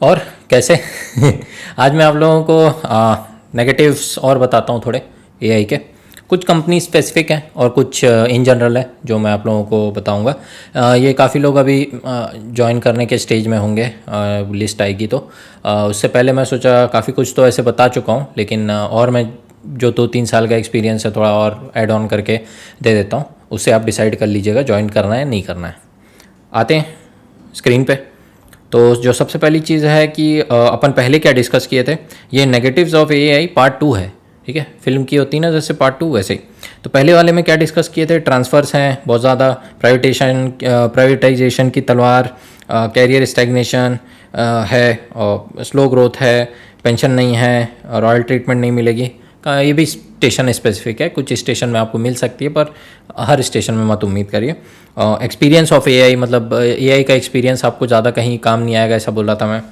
और कैसे आज मैं आप लोगों को नेगेटिव्स और बताता हूँ थोड़े एआई के। कुछ कंपनी स्पेसिफिक हैं और कुछ इन जनरल है जो मैं आप लोगों को बताऊंगा। ये काफ़ी लोग अभी ज्वाइन करने के स्टेज में होंगे, लिस्ट आएगी तो उससे पहले मैं सोचा काफ़ी कुछ तो ऐसे बता चुका हूँ, लेकिन और मैं जो 2-3 साल का एक्सपीरियंस है थोड़ा और ऐड ऑन करके दे देता हूँ। उससे आप डिसाइड कर लीजिएगा ज्वाइन करना है नहीं करना है। आते हैं स्क्रीन पे। तो जो सबसे पहली चीज़ है कि अपन पहले क्या डिस्कस किए थे, ये नेगेटिव्स ऑफ एआई पार्ट 2 है। ठीक है, फिल्म की होती है ना जैसे पार्ट 2, वैसे ही। तो पहले वाले में क्या डिस्कस किए थे, ट्रांसफ़र्स हैं बहुत ज़्यादा, प्राइवेटाइजेशन की तलवार, कैरियर स्टैग्नेशन है, और स्लो ग्रोथ है, पेंशन नहीं है, रॉयल ट्रीटमेंट नहीं मिलेगी। ये भी स्टेशन स्पेसिफिक है, कुछ स्टेशन में आपको मिल सकती है पर हर स्टेशन में मत उम्मीद करिए। एक्सपीरियंस ऑफ एआई मतलब एआई का एक्सपीरियंस आपको ज़्यादा कहीं काम नहीं आएगा, ऐसा बोला था मैं।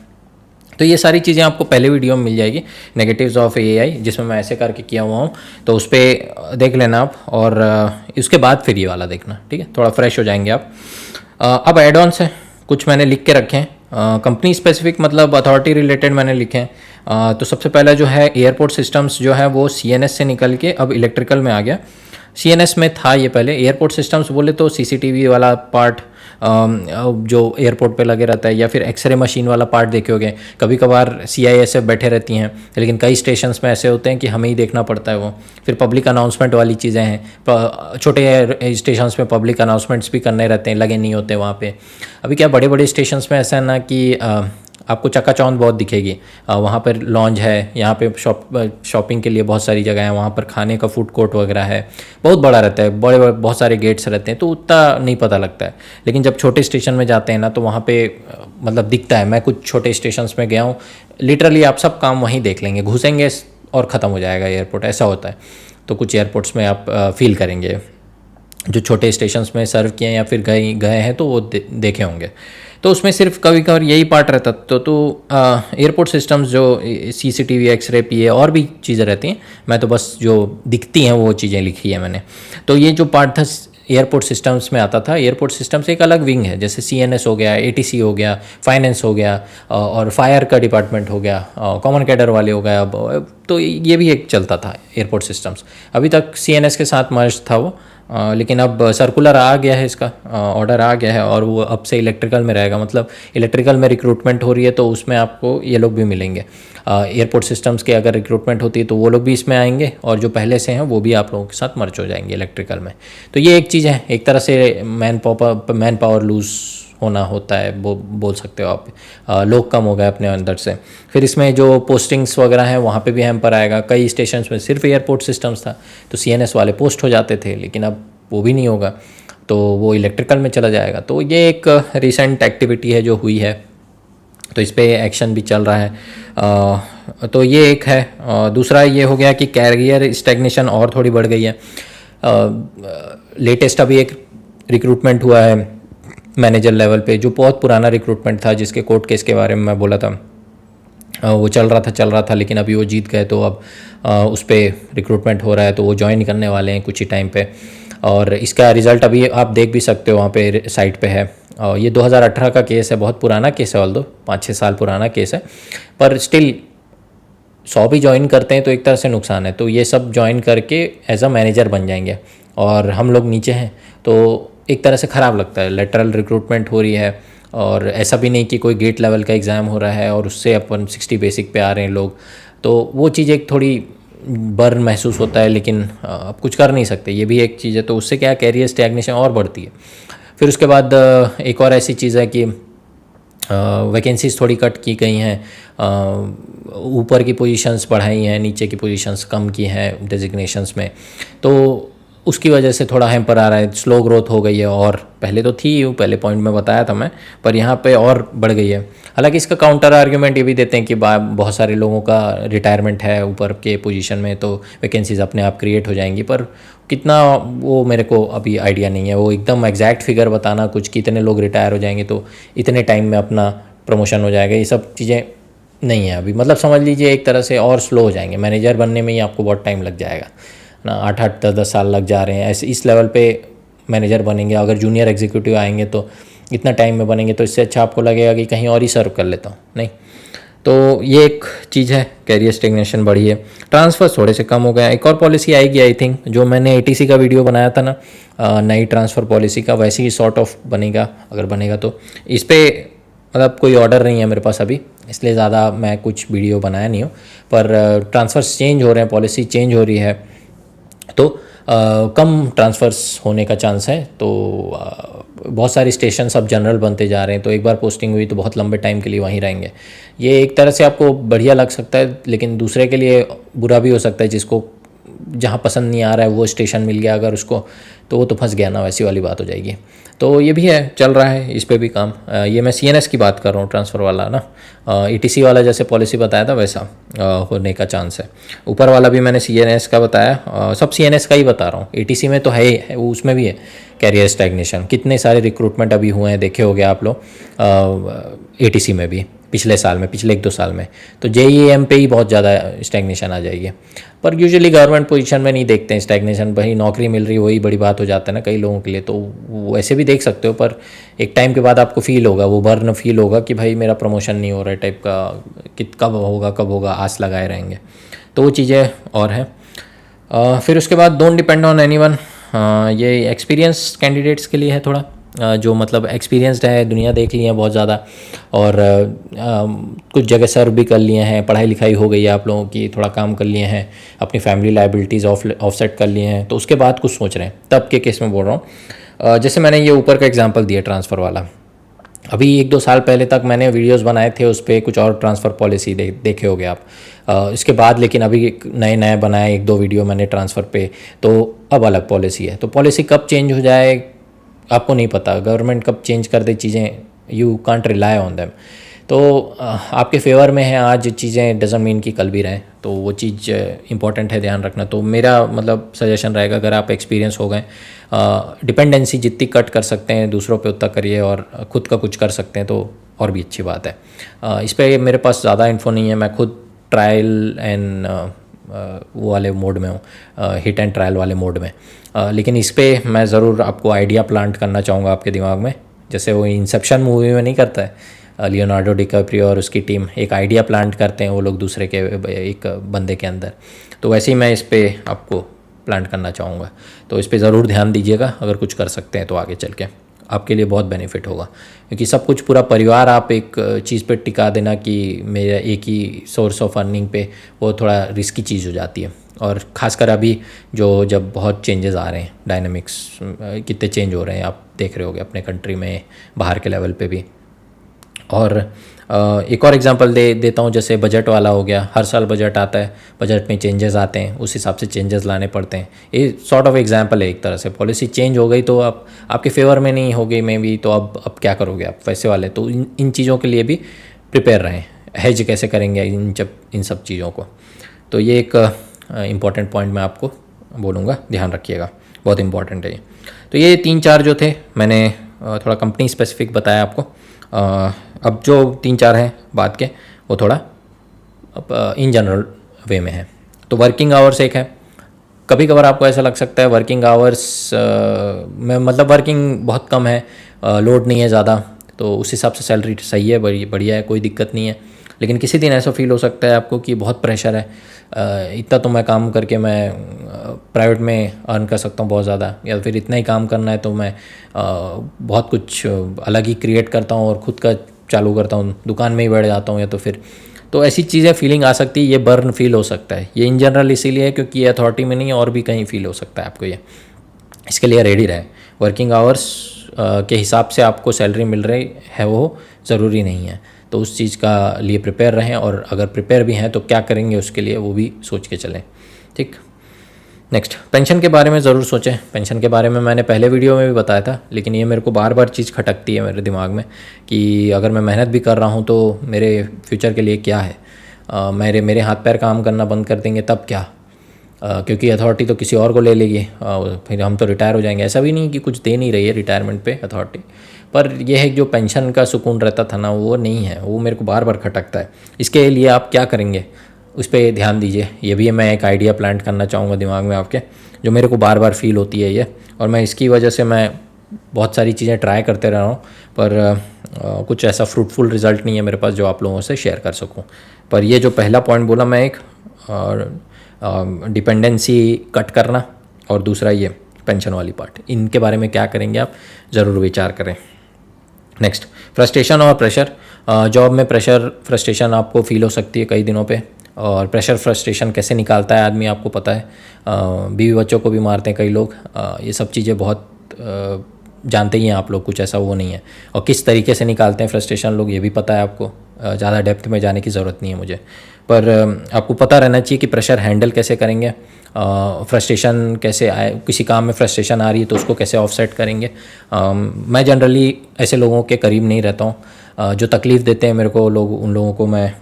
तो ये सारी चीज़ें आपको पहले वीडियो में मिल जाएगी, नेगेटिव्स ऑफ एआई, जिसमें मैं ऐसे करके किया हुआ हूँ। तो उस पर देख लेना आप, और उसके बाद फिर ये वाला देखना। ठीक है, थोड़ा फ्रेश हो जाएंगे आप। अब एड ऑन्स है, कुछ मैंने लिख के रखे हैं। कंपनी स्पेसिफिक मतलब अथॉरिटी रिलेटेड मैंने लिखे हैं। तो सबसे पहला जो है एयरपोर्ट सिस्टम्स जो है वो सीएनएस से निकल के अब इलेक्ट्रिकल में आ गया। सीएनएस में था ये पहले। एयरपोर्ट सिस्टम्स बोले तो सीसीटीवी वाला पार्ट जो एयरपोर्ट पे लगे रहता है, या फिर एक्सरे मशीन वाला पार्ट देखे होगे। कभी कभार सीआईएसएफ बैठे रहती हैं, लेकिन कई स्टेशंस में ऐसे होते हैं कि हमें ही देखना पड़ता है वो। फिर पब्लिक अनाउंसमेंट वाली चीज़ें हैं, छोटे स्टेशंस में पब्लिक अनाउंसमेंट्स भी करने रहते हैं, लगे नहीं होते वहाँ पे। अभी क्या बड़े बड़े स्टेशंस में ऐसा है ना कि आपको चकाचौंध बहुत दिखेगी। वहाँ पर लॉन्ज है, यहाँ पे शॉपिंग के लिए बहुत सारी जगह है, वहाँ पर खाने का फूड कोर्ट वगैरह है, बहुत बड़ा रहता है, बड़े बड़े बहुत सारे गेट्स रहते हैं, तो उतना नहीं पता लगता है। लेकिन जब छोटे स्टेशन में जाते हैं ना तो वहाँ पे मतलब दिखता है। मैं कुछ छोटे स्टेशंस में गया हूँ, लिटरली आप सब काम वहीं देख लेंगे, घुसेंगे और ख़त्म हो जाएगा एयरपोर्ट, ऐसा होता है। तो कुछ एयरपोर्ट्स में आप फील करेंगे जो छोटे स्टेशंस में सर्व किए हैं या फिर गए गए हैं तो वो देखे होंगे। तो उसमें सिर्फ कभी कभार यही पार्ट रहता। तो एयरपोर्ट सिस्टम्स जो सीसीटीवी, एक्सरे, पीए और भी चीज़ें रहती हैं, मैं तो बस जो दिखती हैं वो चीज़ें लिखी है मैंने। तो ये जो पार्ट था एयरपोर्ट सिस्टम्स में आता था। एयरपोर्ट सिस्टम्स एक अलग विंग है, जैसे सीएनएस हो गया, एटीसी हो गया, फाइनेंस हो गया, और फायर का डिपार्टमेंट हो गया, कॉमन कैडर वाले हो गया। अब तो ये भी एक चलता था एयरपोर्ट सिस्टम्स। अभी तक सीएनएस के साथ मर्ज था वो, लेकिन अब सर्कुलर आ गया है, इसका ऑर्डर आ गया है, और वो अब से इलेक्ट्रिकल में रहेगा। मतलब इलेक्ट्रिकल में रिक्रूटमेंट हो रही है तो उसमें आपको ये लोग भी मिलेंगे। एयरपोर्ट सिस्टम्स के अगर रिक्रूटमेंट होती है तो वो लोग भी इसमें आएंगे, और जो पहले से हैं वो भी आप लोगों के साथ मर्ज हो जाएंगे इलेक्ट्रिकल में। तो ये एक चीज़ है, एक तरह से मैन पावर लूज होना होता है, वो बोल सकते हो आप। लोग कम हो गए अपने अंदर से। फिर इसमें जो पोस्टिंग्स वगैरह हैं वहाँ पे भी हैम्पर आएगा। कई स्टेशन में सिर्फ एयरपोर्ट सिस्टम्स था तो सीएनएस वाले पोस्ट हो जाते थे, लेकिन अब वो भी नहीं होगा, तो वो इलेक्ट्रिकल में चला जाएगा। तो ये एक रिसेंट एक्टिविटी है जो हुई है, तो इस पर एक्शन भी चल रहा है। तो ये एक है। दूसरा ये हो गया कि कैरियर स्टैग्नेशन और थोड़ी बढ़ गई है। लेटेस्ट अभी एक रिक्रूटमेंट हुआ है मैनेजर लेवल पे, जो बहुत पुराना रिक्रूटमेंट था, जिसके कोर्ट केस के बारे में मैं बोला था। वो चल रहा था, लेकिन अभी वो जीत गए, तो अब उस पर रिक्रूटमेंट हो रहा है, तो वो ज्वाइन करने वाले हैं कुछ ही टाइम पे। और इसका रिज़ल्ट अभी आप देख भी सकते हो, वहाँ पे साइट पे है। और ये 2018 का केस है, बहुत पुराना केस है, ऑल्दो 5-6 साल पुराना केस है, पर स्टिल 100 भी ज्वाइन करते हैं तो एक तरह से नुकसान है। तो ये सब ज्वाइन करके एज अ मैनेजर बन जाएंगे, और हम लोग नीचे हैं, तो एक तरह से ख़राब लगता है। लेटरल रिक्रूटमेंट हो रही है, और ऐसा भी नहीं कि कोई गेट लेवल का एग्ज़ाम हो रहा है और उससे अपन 60 बेसिक पे आ रहे हैं लोग। तो वो चीज़ एक थोड़ी बर्न महसूस होता है, लेकिन अब कुछ कर नहीं सकते, ये भी एक चीज़ है। तो उससे क्या कैरियर स्टैग्नेशन और बढ़ती है। फिर उसके बाद एक और ऐसी चीज़ है कि वैकेंसीज़ थोड़ी कट की गई हैं, ऊपर की पोजीशंस बढ़ाई हैं, नीचे की पोजीशंस कम की हैं डेजिग्नेशंस में। तो उसकी वजह से थोड़ा हैम्पर आ रहा है, स्लो ग्रोथ हो गई है। और पहले तो थी, पहले पॉइंट में बताया था मैं, पर यहाँ पे और बढ़ गई है। हालांकि इसका काउंटर आर्ग्यूमेंट ये भी देते हैं कि बहुत सारे लोगों का रिटायरमेंट है ऊपर के पोजीशन में, तो वैकेंसीज़ अपने आप क्रिएट हो जाएंगी। पर कितना, वो मेरे को अभी आइडिया नहीं है, वो एकदम एग्जैक्ट फिगर बताना कुछ कि इतने लोग रिटायर हो जाएंगे तो इतने टाइम में अपना प्रमोशन हो जाएगा, ये सब चीज़ें नहीं है अभी। मतलब समझ लीजिए एक तरह से और स्लो हो जाएंगे। मैनेजर बनने में ही आपको बहुत टाइम लग जाएगा ना, 8-8, 10-10 साल लग जा रहे हैं ऐसे। इस लेवल पे मैनेजर बनेंगे, अगर जूनियर एग्जीक्यूटिव आएंगे तो इतना टाइम में बनेंगे, तो इससे अच्छा आपको लगेगा कि कहीं और ही सर्व कर लेता हूँ, नहीं। तो ये एक चीज़ है, कैरियर स्टेगनेशन बढ़ी है। ट्रांसफ़र थोड़े से कम हो गए। एक और पॉलिसी आएगी आई थिंक, जो मैंने एटीसी का वीडियो बनाया था ना, नई ट्रांसफ़र पॉलिसी का, वैसे ही सॉर्ट ऑफ बनेगा, अगर बनेगा तो। इस पर मतलब कोई ऑर्डर नहीं है मेरे पास अभी, इसलिए ज़्यादा मैं कुछ वीडियो बनाया नहीं हूँ। पर ट्रांसफ़र्स चेंज हो रहे हैं, पॉलिसी चेंज हो रही है, तो कम ट्रांसफ़र्स होने का चांस है। तो बहुत सारे स्टेशन अब जनरल बनते जा रहे हैं, तो एक बार पोस्टिंग हुई तो बहुत लंबे टाइम के लिए वहीं रहेंगे। ये एक तरह से आपको बढ़िया लग सकता है, लेकिन दूसरे के लिए बुरा भी हो सकता है, जिसको जहाँ पसंद नहीं आ रहा है वो स्टेशन मिल गया अगर उसको, तो वो तो फंस गया ना, वैसी वाली बात हो जाएगी। तो ये भी है, चल रहा है इस पे भी काम। ये मैं सीएनएस की बात कर रहा हूँ, ट्रांसफ़र वाला ना। ईटीसी वाला जैसे पॉलिसी बताया था वैसा होने का चांस है। ऊपर वाला भी मैंने सीएनएस का बताया, सब सीएनएस का ही बता रहा हूँ। ईटीसी में तो है ही, उसमें भी है कैरियर स्टैग्नेशन। कितने सारे रिक्रूटमेंट अभी हुए हैं, देखे होंगे आप लोग एटीसी में भी पिछले साल में, पिछले 1-2 साल में। तो जेईएम पे ही बहुत ज़्यादा स्टैग्नेशन आ जाएगी। पर यूजुअली गवर्नमेंट पोजीशन में नहीं देखते हैं स्टैग्नेशन, भाई नौकरी मिल रही वही बड़ी बात हो जाता है ना कई लोगों के लिए। तो वैसे भी देख सकते हो, पर एक टाइम के बाद आपको फील होगा, वो बर्न फील होगा कि भाई मेरा प्रमोशन नहीं हो रहा है टाइप का, कब होगा, आस लगाए रहेंगे। तो वो चीज़ें और हैं। फिर उसके बाद डोंट डिपेंड ऑन एनीवन, ये एक्सपीरियंस कैंडिडेट्स के लिए है थोड़ा, जो मतलब एक्सपीरियंस्ड है, दुनिया देख ली है बहुत ज़्यादा, और कुछ जगह सर्व भी कर लिए हैं, पढ़ाई लिखाई हो गई है आप लोगों की, थोड़ा काम कर लिए हैं, अपनी फैमिली लाइबिलिटीज़ ऑफसेट कर लिए हैं, तो उसके बाद कुछ सोच रहे हैं, तब के केस में बोल रहा हूँ। जैसे मैंने ये ऊपर का एग्जांपल दिया ट्रांसफ़र वाला, अभी 1-2 साल पहले तक मैंने वीडियोस बनाए थे उस पर, कुछ और ट्रांसफ़र पॉलिसी देखे होगे आप। इसके बाद लेकिन अभी नए बनाए 1-2 वीडियो मैंने ट्रांसफ़र पे, तो अब अलग पॉलिसी है। तो पॉलिसी कब चेंज हो जाए आपको नहीं पता, गवर्नमेंट कब चेंज कर दे चीज़ें, you can't rely on them. तो आपके फेवर में है आज चीज़ें, डजंट मीन कि कल भी रहें, तो वो चीज़ इंपॉर्टेंट है, ध्यान रखना। तो मेरा मतलब सजेशन रहेगा, अगर आप एक्सपीरियंस हो गए, डिपेंडेंसी जितनी कट कर सकते हैं दूसरों पे उतना करिए, और खुद का कुछ कर सकते हैं तो और भी अच्छी बात है। इस पर मेरे पास ज़्यादा इन्फो नहीं है, मैं खुद ट्रायल एंड वो वाले मोड में हूँ, हिट एंड ट्रायल वाले मोड में। लेकिन इस पे मैं ज़रूर आपको आइडिया प्लांट करना चाहूँगा आपके दिमाग में, जैसे वो इंसेप्शन मूवी में नहीं करता है लियोनार्डो डिकैप्रियो और उसकी टीम, एक आइडिया प्लांट करते हैं वो लोग दूसरे के एक बंदे के अंदर, तो वैसे ही मैं इस पर आपको प्लांट करना चाहूँगा। तो इस पर ज़रूर ध्यान दीजिएगा, अगर कुछ कर सकते हैं तो आगे चल के आपके लिए बहुत बेनिफिट होगा, क्योंकि सब कुछ पूरा परिवार आप एक चीज़ पे टिका देना कि मेरा एक ही सोर्स ऑफ अर्निंग पे, वो थोड़ा रिस्की चीज़ हो जाती है। और ख़ासकर अभी जब बहुत चेंजेस आ रहे हैं, डायनामिक्स कितने चेंज हो रहे हैं आप देख रहे होगे अपने कंट्री में, बाहर के लेवल पे भी। और एक और एग्जांपल देता हूँ, जैसे बजट वाला हो गया, हर साल बजट आता है, बजट में चेंजेस आते हैं, उस हिसाब से चेंजेस लाने पड़ते हैं। ये सॉर्ट ऑफ एग्जांपल है एक तरह से, पॉलिसी चेंज हो गई तो आप आपके फेवर में नहीं हो गई मे भी, तो अब क्या करोगे आप वैसे वाले। तो इन चीज़ों के लिए भी प्रिपेयर रहें, हेज कैसे करेंगे इन सब चीज़ों को। तो ये एक इम्पॉर्टेंट पॉइंट मैं आपको बोलूँगा, ध्यान रखिएगा, बहुत इंपॉर्टेंट है ये। तो ये 3-4 जो थे मैंने थोड़ा कंपनी स्पेसिफिक बताया आपको। अब जो 3-4 हैं बात के, वो थोड़ा अब इन जनरल वे में है। तो वर्किंग आवर्स एक है, कभी कभार आपको ऐसा लग सकता है वर्किंग आवर्स में मतलब वर्किंग बहुत कम है, लोड नहीं है ज़्यादा, तो उस हिसाब से सैलरी सही है, बढ़िया है, कोई दिक्कत नहीं है। लेकिन किसी दिन ऐसा फील हो सकता है आपको कि बहुत प्रेशर है, इतना तो मैं काम करके मैं प्राइवेट में अर्न कर सकता हूँ बहुत ज़्यादा, या फिर इतना ही काम करना है तो मैं बहुत कुछ अलग ही क्रिएट करता हूँ और ख़ुद का चालू करता हूँ, दुकान में ही बैठ जाता हूँ, या तो फिर तो ऐसी चीज़ें फीलिंग आ सकती है। ये बर्न फील हो सकता है, ये इन जनरल इसीलिए है क्योंकि ये अथॉरिटी में नहीं है, और भी कहीं फील हो सकता है आपको ये। इसके लिए रेडी रहें, वर्किंग आवर्स के हिसाब से आपको सैलरी मिल रही है वो ज़रूरी नहीं है, तो उस चीज़ का लिए प्रिपेयर रहें, और अगर प्रिपेयर भी हैं तो क्या करेंगे उसके लिए वो भी सोच के चलें, ठीक। नेक्स्ट, पेंशन के बारे में ज़रूर सोचें। पेंशन के बारे में मैंने पहले वीडियो में भी बताया था, लेकिन ये मेरे को बार बार चीज़ खटकती है मेरे दिमाग में कि अगर मैं मेहनत भी कर रहा हूँ तो मेरे फ्यूचर के लिए क्या है, मेरे हाथ पैर काम करना बंद कर देंगे तब क्या, क्योंकि अथॉरिटी तो किसी और को ले लेगी, फिर हम तो रिटायर हो जाएंगे। ऐसा भी नहीं कि कुछ दे नहीं रही है रिटायरमेंट पे अथॉरिटी, पर यह है कि जो पेंशन का सुकून रहता था ना, वो नहीं है, वो मेरे को बार बार खटकता है। इसके लिए आप क्या करेंगे उस पर ध्यान दीजिए। ये भी मैं एक आइडिया प्लांट करना चाहूँगा दिमाग में आपके, जो मेरे को बार बार फील होती है ये, और मैं इसकी वजह से मैं बहुत सारी चीज़ें ट्राई करते रह रहा हूँ, पर कुछ ऐसा फ्रूटफुल रिज़ल्ट नहीं है मेरे पास जो आप लोगों से शेयर कर सकूं। पर ये जो पहला पॉइंट बोला मैं, एक डिपेंडेंसी कट करना और दूसरा ये पेंशन वाली पार्ट, इनके बारे में क्या करेंगे आप ज़रूर विचार करें। नेक्स्ट, फ्रस्ट्रेशन और प्रेशर। जॉब में प्रेशर फ्रस्ट्रेशन आपको फील हो सकती है कई दिनों पे, और प्रेशर फ्रस्ट्रेशन कैसे निकालता है आदमी आपको पता है। बीवी बच्चों को भी मारते हैं कई लोग, ये सब चीज़ें बहुत जानते ही हैं आप लोग, कुछ ऐसा वो नहीं है। और किस तरीके से निकालते हैं फ्रस्ट्रेशन लोग ये भी पता है आपको, ज़्यादा डेप्थ में जाने की ज़रूरत नहीं है मुझे। पर आपको पता रहना चाहिए कि प्रेशर हैंडल कैसे करेंगे, फ्रस्ट्रेशन कैसे आए, किसी काम में फ्रस्ट्रेशन आ रही है तो उसको कैसे ऑफसेट करेंगे। मैं जनरली ऐसे लोगों के करीब नहीं रहता हूँ जो तकलीफ़ देते हैं मेरे को लोग, उन लोगों को मैं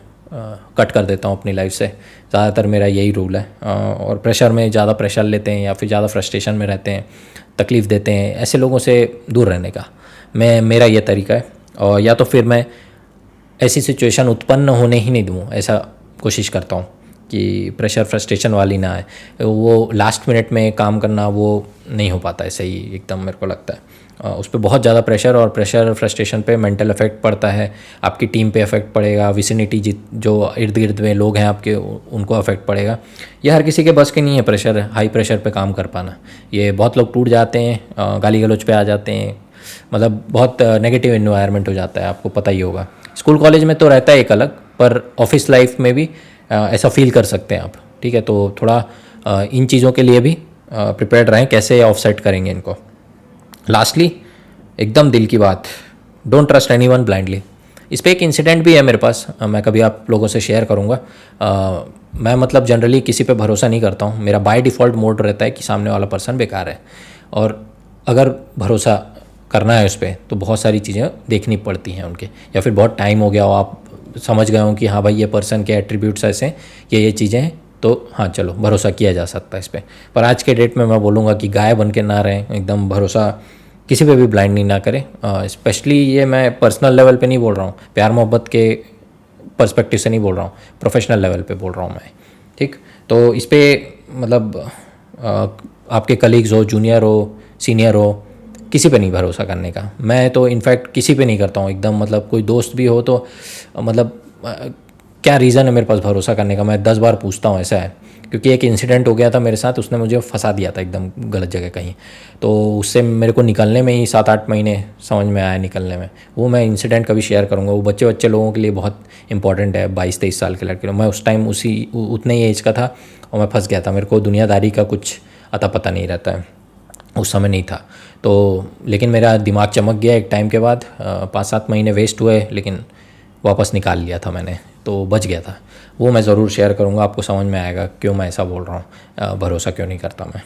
कट कर देता हूँ अपनी लाइफ से। ज़्यादातर मेरा यही रूल है। और प्रेशर में ज़्यादा प्रेशर लेते हैं या फिर ज़्यादा फ्रस्ट्रेशन में रहते हैं, तकलीफ़ देते हैं, ऐसे लोगों से दूर रहने का मेरा ये तरीका है। और या तो फिर मैं ऐसी सिचुएशन उत्पन्न होने ही नहीं दूँ, ऐसा कोशिश करता हूँ कि प्रेशर फ्रस्ट्रेशन वाली ना आए। वो लास्ट मिनट में काम करना वो नहीं हो पाता है सही एकदम, मेरे को लगता है उस पर बहुत ज़्यादा प्रेशर, और प्रेशर फ्रस्ट्रेशन पे मेंटल इफेक्ट पड़ता है, आपकी टीम पे इफेक्ट पड़ेगा, विसिनिटी जो इर्द गिर्द में लोग हैं आपके उनको इफेक्ट पड़ेगा। ये हर किसी के बस के नहीं है प्रेशर, हाई प्रेशर पे काम कर पाना। ये बहुत लोग टूट जाते हैं, गाली गलौज पे आ जाते हैं, मतलब बहुत नेगेटिव एनवायरनमेंट हो जाता है, आपको पता ही होगा। स्कूल कॉलेज में तो रहता है एक अलग, पर ऑफिस लाइफ में भी ऐसा फील कर सकते हैं आप, ठीक है। तो थोड़ा इन चीज़ों के लिए भी प्रिपेयर्ड रहें, कैसे ऑफसेट करेंगे इनको। लास्टली, एकदम दिल की बात, डोंट ट्रस्ट एनीवन ब्लाइंडली। इस पर एक इंसिडेंट भी है मेरे पास, मैं कभी आप लोगों से शेयर करूँगा। मैं मतलब जनरली किसी पे भरोसा नहीं करता हूँ, मेरा बाय डिफ़ॉल्ट मोड रहता है कि सामने वाला पर्सन बेकार है, और अगर भरोसा करना है उस पर तो बहुत सारी चीज़ें देखनी पड़ती हैं उनके, या फिर बहुत टाइम हो गया हो, आप समझ गए हो कि हाँ भाई ये पर्सन के एट्रीब्यूट्स ऐसे हैं, ये चीज़ें हैं, तो हाँ चलो भरोसा किया जा सकता है इस पर आज के डेट में मैं बोलूँगा कि गाय बन के ना रहें, एकदम भरोसा किसी पे भी ब्लाइंड नहीं ना करें। स्पेशली ये मैं पर्सनल लेवल पे नहीं बोल रहा हूँ, प्यार मोहब्बत के पर्सपेक्टिव से नहीं बोल रहा हूँ, प्रोफेशनल लेवल पे बोल रहा हूँ मैं, ठीक। तो इस पर मतलब आपके कलीग्स हो, जूनियर हो, सीनियर हो, किसी पे नहीं भरोसा करने का। मैं तो इनफैक्ट किसी पे नहीं करता हूँ एकदम, मतलब कोई दोस्त भी हो तो मतलब क्या रीज़न है मेरे पास भरोसा करने का, मैं 10 बार पूछता हूँ, ऐसा है। क्योंकि एक इंसिडेंट हो गया था मेरे साथ, उसने मुझे फंसा दिया था एकदम गलत जगह कहीं, तो उससे मेरे को निकलने में ही 7-8 महीने समझ में आया निकलने में। वो मैं इंसिडेंट कभी शेयर करूँगा, वो बच्चे लोगों के लिए बहुत इंपॉर्टेंट है। 22-23 साल के लड़के, मैं उस टाइम उतने ही एज का था और मैं फंस गया था। मेरे को दुनियादारी का कुछ अता पता नहीं रहता है, उस समय नहीं था तो, लेकिन मेरा दिमाग चमक गया एक टाइम के बाद। 5-7 महीने वेस्ट हुए लेकिन वापस निकाल लिया था मैंने, तो बच गया था। वो मैं ज़रूर शेयर करूँगा, आपको समझ में आएगा क्यों मैं ऐसा बोल रहा हूँ, भरोसा क्यों नहीं करता मैं।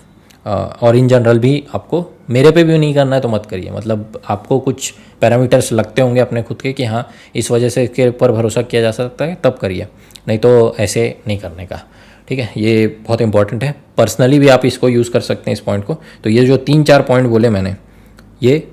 और इन जनरल भी आपको मेरे पे भी नहीं करना है तो मत करिए, मतलब आपको कुछ पैरामीटर्स लगते होंगे अपने खुद के कि हाँ इस वजह से इसके ऊपर भरोसा किया जा सकता है, तब करिए, नहीं तो ऐसे नहीं करने का, ठीक है। ये बहुत इंपॉर्टेंट है, पर्सनली भी आप इसको यूज़ कर सकते हैं इस पॉइंट को। तो ये जो 3-4 पॉइंट बोले मैंने, ये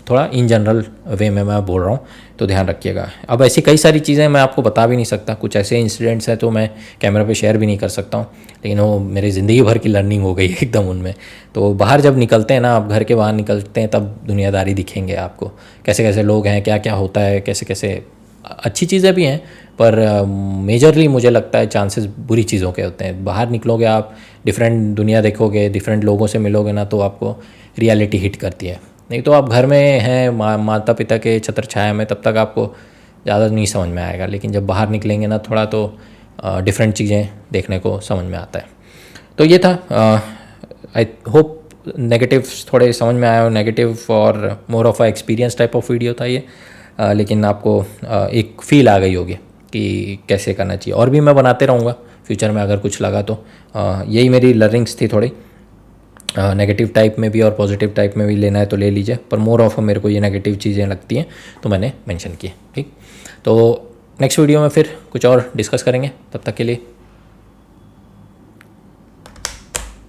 थोड़ा इन जनरल वे में मैं बोल रहा हूँ, तो ध्यान रखिएगा। अब ऐसी कई सारी चीज़ें मैं आपको बता भी नहीं सकता, कुछ ऐसे इंसिडेंट्स हैं तो मैं कैमरा पे शेयर भी नहीं कर सकता हूँ, लेकिन वो मेरी ज़िंदगी भर की लर्निंग हो गई है एकदम उनमें। तो बाहर जब निकलते हैं ना, आप घर के बाहर निकलते हैं, तब दुनियादारी दिखेंगे आपको, कैसे कैसे लोग हैं, क्या क्या होता है, कैसे कैसे अच्छी चीज़ें भी हैं, पर मेजरली मुझे लगता है चांसेस बुरी चीज़ों के होते हैं। बाहर निकलोगे आप, डिफरेंट दुनिया देखोगे, डिफरेंट लोगों से मिलोगे ना, तो आपको रियलिटी हिट करती है। नहीं तो आप घर में हैं माता पिता के छत्र छाया में, तब तक आपको ज़्यादा नहीं समझ में आएगा, लेकिन जब बाहर निकलेंगे ना थोड़ा, तो डिफरेंट चीज़ें देखने को समझ में आता है। तो ये था, आई होप नेगेटिव थोड़े समझ में आया हो, नेगेटिव और more of a experience type of video था ये, लेकिन आपको एक फील आ गई होगी कि कैसे करना चाहिए। और भी मैं बनाते रहूँगा फ्यूचर में अगर कुछ लगा तो। यही मेरी लर्निंग्स थी थोड़ी, नेगेटिव टाइप में भी और पॉजिटिव टाइप में भी लेना है तो ले लीजिए, पर मोर ऑफ मेरे को ये नेगेटिव चीज़ें लगती हैं तो मैंने मेंशन की, ठीक। तो नेक्स्ट वीडियो में फिर कुछ और डिस्कस करेंगे, तब तक के लिए